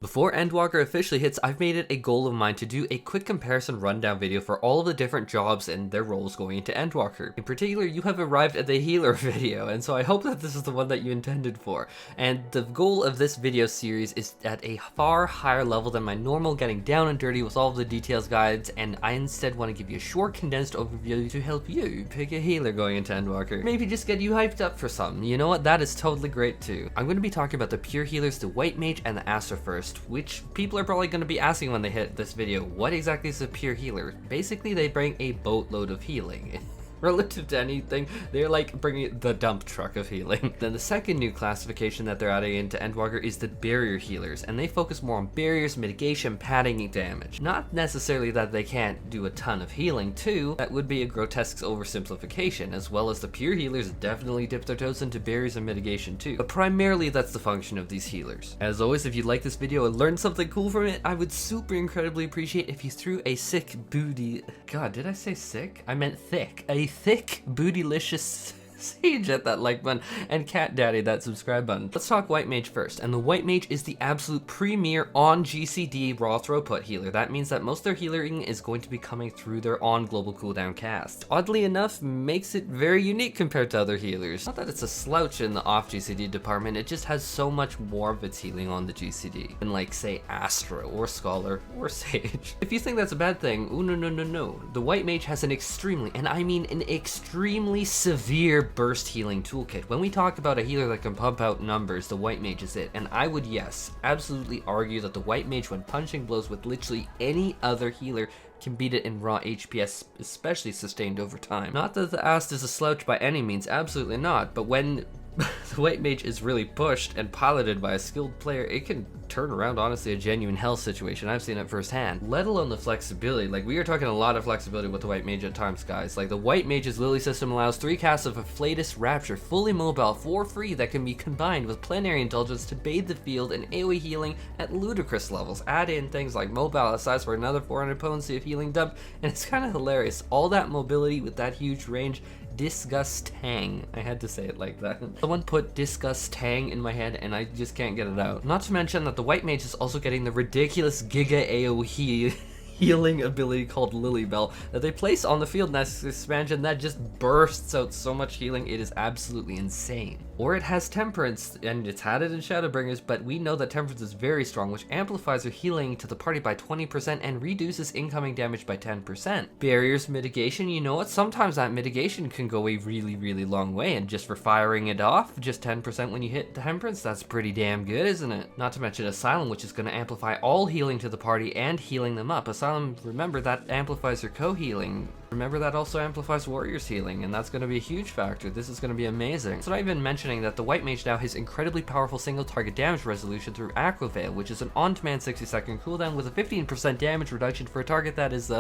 Before Endwalker officially hits, I've made it a goal of mine to do a quick comparison rundown video for all of the different jobs and their roles going into Endwalker. In particular, you have arrived at the healer video, and so I hope that this is the one that you intended for. And the goal of this video series is at a far higher level than my normal getting down and dirty with all of the details guides, and I instead want to give you a short condensed overview to help you pick a healer going into Endwalker. Maybe just get you hyped up for something. You know what? That is totally great too. I'm going to be talking about the pure healers, the white mage, and the Astra first, which people are probably going to be asking when they hit this video. What exactly is a pure healer? Basically, they bring a boatload of healing. Relative to anything, they're like bringing the dump truck of healing. Then the second new classification that they're adding into Endwalker is the barrier healers, and they focus more on barriers, mitigation, padding, and damage. Not necessarily that they can't do a ton of healing too, that would be a grotesque oversimplification, as well as the pure healers definitely dip their toes into barriers and mitigation too. But primarily that's the function of these healers. As always, if you like this video and learned something cool from it, I would super incredibly appreciate if you threw a sick booty, god, did I say sick? I meant thick. A thick bootylicious sage at that like button, and cat daddy that subscribe button. Let's talk white mage first, and the white mage is the absolute premier on GCD raw throughput healer. That means that most of their healing is going to be coming through their on global cooldown cast. Oddly enough, makes it very unique compared to other healers. Not that it's a slouch in the off GCD department, it just has so much more of its healing on the GCD than like say Astra or Scholar or Sage. If you think that's a bad thing, oh no. The white mage has an extremely, and I mean an extremely severe burst healing toolkit. When we talk about a healer that can pump out numbers, the white mage is it. And I would, yes, absolutely argue that the white mage, when punching blows with literally any other healer, can beat it in raw HPS, especially sustained over time. Not that the Ast is a slouch by any means, absolutely not, but when the white mage is really pushed and piloted by a skilled player, it can turn around honestly a genuine hell situation. I've seen it firsthand, let alone the flexibility. Like, we are talking a lot of flexibility with the white mage at times, guys. Like, the white mage's Lily system allows 3 casts of Afflatus Rapture fully mobile for free that can be combined with Plenary Indulgence to bathe the field in AoE healing at ludicrous levels. Add in things like mobile size for another 400 potency of healing dump, and it's kind of hilarious. All that mobility with that huge range. Disgusting. I had to say it like that. Someone put disgusting in my head and I just can't get it out. Not to mention that the white mage is also getting the ridiculous Giga AoE healing ability called Lily Bell that they place on the field in this expansion that just bursts out so much healing, it is absolutely insane. Or it has Temperance, and it's had it in Shadowbringers, but we know that Temperance is very strong, which amplifies your healing to the party by 20% and reduces incoming damage by 10%. Barriers mitigation, you know what? Sometimes that mitigation can go a really long way, and just for firing it off, just 10% when you hit Temperance, that's pretty damn good, isn't it? Not to mention Asylum, which is going to amplify all healing to the party and healing them up. Asylum, remember, that amplifies your co-healing. Remember, that also amplifies Warrior's healing, and that's going to be a huge factor. This is going to be amazing. So I've been mentioning that the white mage now has incredibly powerful single target damage resolution through Aquaveil, which is an on-demand 60-second cooldown with a 15% damage reduction for a target that is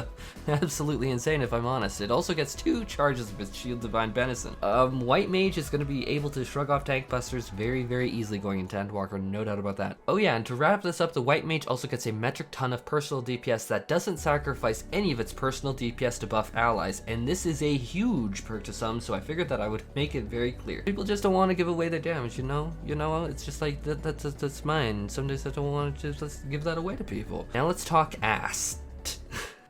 absolutely insane if I'm honest. It also gets 2 charges of its Shield Divine Benison. White mage is going to be able to shrug off tank busters very easily going into Endwalker, no doubt about that. Oh yeah, and to wrap this up, the white mage also gets a metric ton of personal DPS that doesn't sacrifice any of its personal DPS to buff allies, and this is a huge perk to some, so I figured that I would make it very clear. People just don't want to give away their damage, you know, it's just like that's mine. Some days I don't want to just give that away to people. Now let's talk Ast.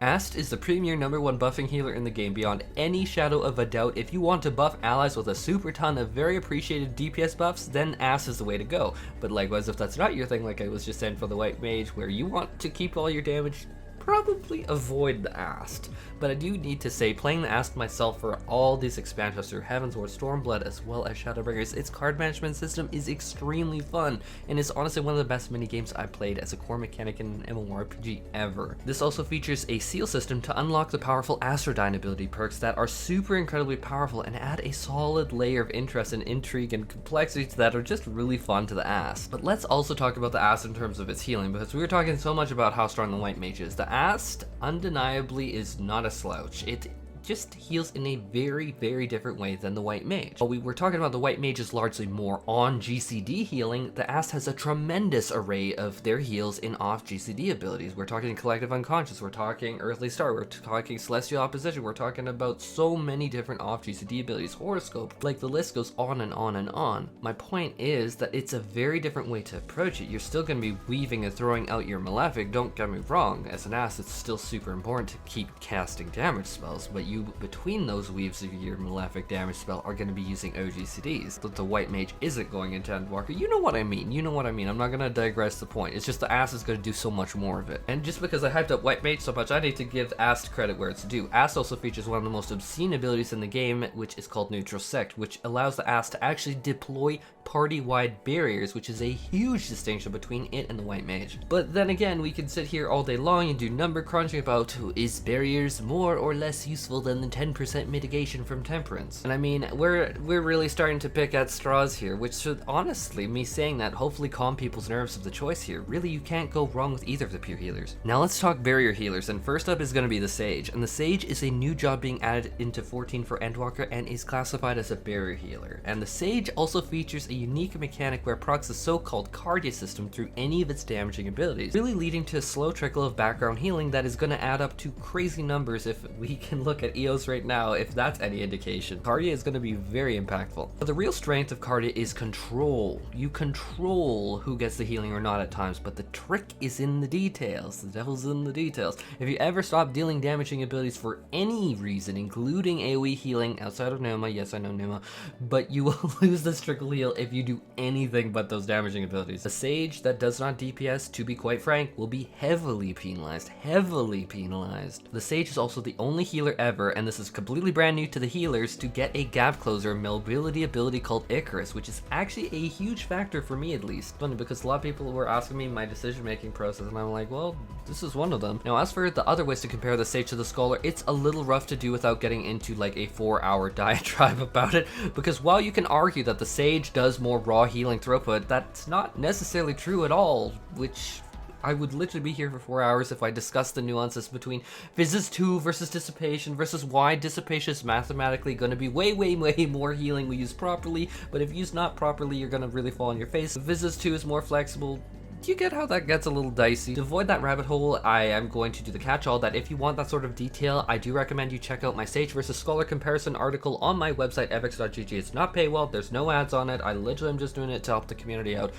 Ast is the premier #1 buffing healer in the game beyond any shadow of a doubt. If you want to buff allies with a super ton of very appreciated DPS buffs, then Ast is the way to go. But likewise, if that's not your thing, like I was just saying for the white mage, where you want to keep all your damage, probably avoid the Ast. But I do need to say, playing the Ast myself for all these expansions through Heavensward, Stormblood, as well as Shadowbringers, its card management system is extremely fun, and is honestly one of the best minigames I've played as a core mechanic in an MMORPG ever. This also features a seal system to unlock the powerful Astrodyne ability perks that are super incredibly powerful and add a solid layer of interest and intrigue and complexity that are just really fun to the Ast. But let's also talk about the Ast in terms of its healing, because we were talking so much about how strong the white mage is. The Ast undeniably is not a slouch. It just heals in a very, very different way than the white mage. While we were talking about the white mage is largely more on GCD healing, the Ast has a tremendous array of their heals in off GCD abilities. We're talking Collective Unconscious, we're talking Earthly Star, we're talking Celestial Opposition, we're talking about so many different off GCD abilities, Horoscope, like the list goes on and on and on. My point is that it's a very different way to approach it. You're still going to be weaving and throwing out your Malefic, don't get me wrong. As an Ast, it's still super important to keep casting damage spells, but you, between those weaves of your Malefic damage spell, are going to be using OGCDs. But the white mage isn't going into Endwalker. You know what I mean, I'm not going to digress the point. It's just the Ast is going to do so much more of it. And just because I hyped up white mage so much, I need to give Ast credit where it's due. Ast also features one of the most obscene abilities in the game, which is called Neutral Sect, which allows the Ast to actually deploy party-wide barriers, which is a huge distinction between it and the white mage. But then again, we can sit here all day long and do number crunching about is barriers more or less useful than the 10% mitigation from temperance. And I mean, we're really starting to pick at straws here, which should honestly, me saying that, hopefully calm people's nerves of the choice here. Really, you can't go wrong with either of the pure healers. Now let's talk barrier healers, and first up is going to be the Sage. And the Sage is a new job being added into 14 for Endwalker and is classified as a barrier healer. And the Sage also features a unique mechanic where it procs the so-called Cardia system through any of its damaging abilities, really leading to a slow trickle of background healing that is going to add up to crazy numbers. If we can look at EOS right now, if that's any indication, Cardia is going to be very impactful. But the real strength of Cardia is control. You control who gets the healing or not at times, but the trick is in the details. The devil's in the details. If you ever stop dealing damaging abilities for any reason, including AoE healing outside of Numa, yes I know Numa, but you will lose this trickle heal if you do anything but those damaging abilities. A Sage that does not DPS, to be quite frank, will be heavily penalized. The Sage is also the only healer ever, and this is completely brand new to the healers, to get a gap closer mobility ability called Icarus, which is actually a huge factor for me, at least. Funny, because a lot of people were asking me my decision making process, and I'm like, well, this is one of them. Now, as for the other ways to compare the Sage to the Scholar, it's a little rough to do without getting into like a 4-hour diatribe about it, because while you can argue that the Sage does more raw healing throughput, that's not necessarily true at all, which I would literally be here for 4 hours if I discussed the nuances between Physis 2 versus Dissipation versus why Dissipation is mathematically going to be way more healing when used properly, but if used not properly, you're going to really fall on your face. Physis 2 is more flexible. Do you get how that gets a little dicey? To avoid that rabbit hole, I am going to do the catch-all that if you want that sort of detail, I do recommend you check out my Sage versus Scholar comparison article on my website, FFXIV. It's not paywall, there's no ads on it, I literally am just doing it to help the community out.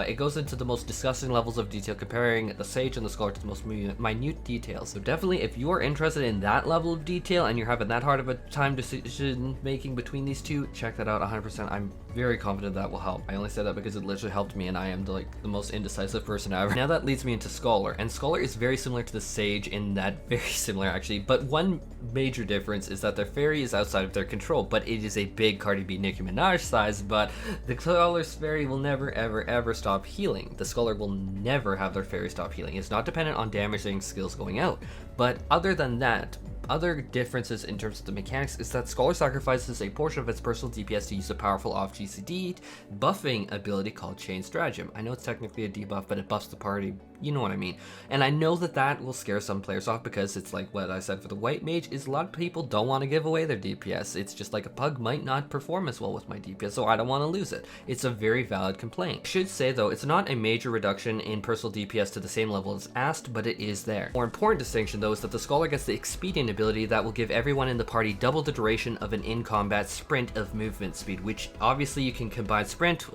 It goes into the most disgusting levels of detail, comparing the Sage and the Scholar to the most minute details. So definitely, if you are interested in that level of detail and you're having that hard of a time decision making between these two, check that out 100%. I'm very confident that will help. I only say that because it literally helped me, and I am the most indecisive person ever. Now that leads me into Scholar, and Scholar is very similar to the Sage in that, very similar actually, but one major difference is that their fairy is outside of their control, but it is a big Cardi B Nicki Minaj size, but the Scholar's fairy will never ever stop healing. The Scholar will never have their fairy stop healing. It's not dependent on damaging skills going out, but other than that, other differences in terms of the mechanics is that Scholar sacrifices a portion of its personal DPS to use a powerful off GCD buffing ability called Chain Stratagem. I know it's technically a debuff, but it buffs the party, you know what I mean. And I know that that will scare some players off, because it's like what I said for the white mage, is a lot of people don't want to give away their DPS. It's just like a pug might not perform as well with my DPS, so I don't want to lose it. It's a very valid complaint. I should say though, it's not a major reduction in personal DPS to the same level as Ast, but it is there. More important distinction though is that the Scholar gets the Expedient ability that will give everyone in the party double the duration of an in-combat sprint of movement speed, which obviously you can combine sprint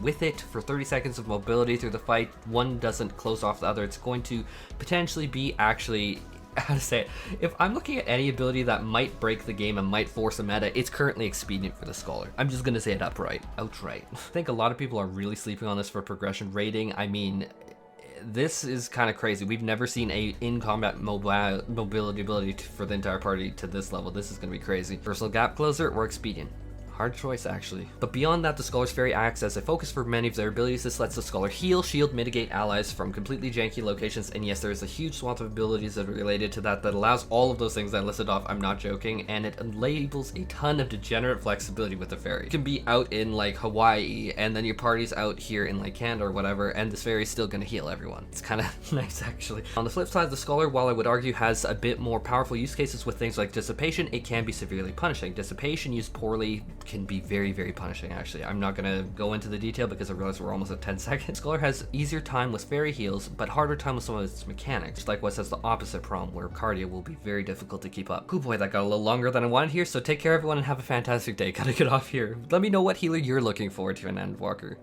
with it for 30 seconds of mobility through the fight. One doesn't close off the other. It's going to potentially be actually, how to say it, if I'm looking at any ability that might break the game and might force a meta, it's currently Expedient for the Scholar. I'm just gonna say it outright. I think a lot of people are really sleeping on this for progression rating. I mean, this is kind of crazy. We've never seen a in-combat mobility ability for the entire party to this level. This is going to be crazy. Personal gap closer or Expedient? Hard choice, actually. But beyond that, the Scholar's Fairy acts as a focus for many of their abilities. This lets the Scholar heal, shield, mitigate allies from completely janky locations, and yes, there is a huge swath of abilities that are related to that allows all of those things that I listed off. I'm not joking, and it enables a ton of degenerate flexibility with the Fairy. You can be out in like Hawaii, and then your party's out here in like Canada or whatever, and this Fairy's still gonna heal everyone. It's kind of nice, actually. On the flip side, the Scholar, while I would argue has a bit more powerful use cases with things like Dissipation, it can be severely punishing. Dissipation used poorly can be very, very punishing, actually. I'm not gonna go into the detail because I realize we're almost at 10 seconds. Scholar has easier time with Fairy heals, but harder time with some of its mechanics. Likewise has the opposite problem, where cardio will be very difficult to keep up. Oh boy, that got a little longer than I wanted here, so take care everyone and have a fantastic day. Gotta get off here. Let me know what healer you're looking forward to in Endwalker.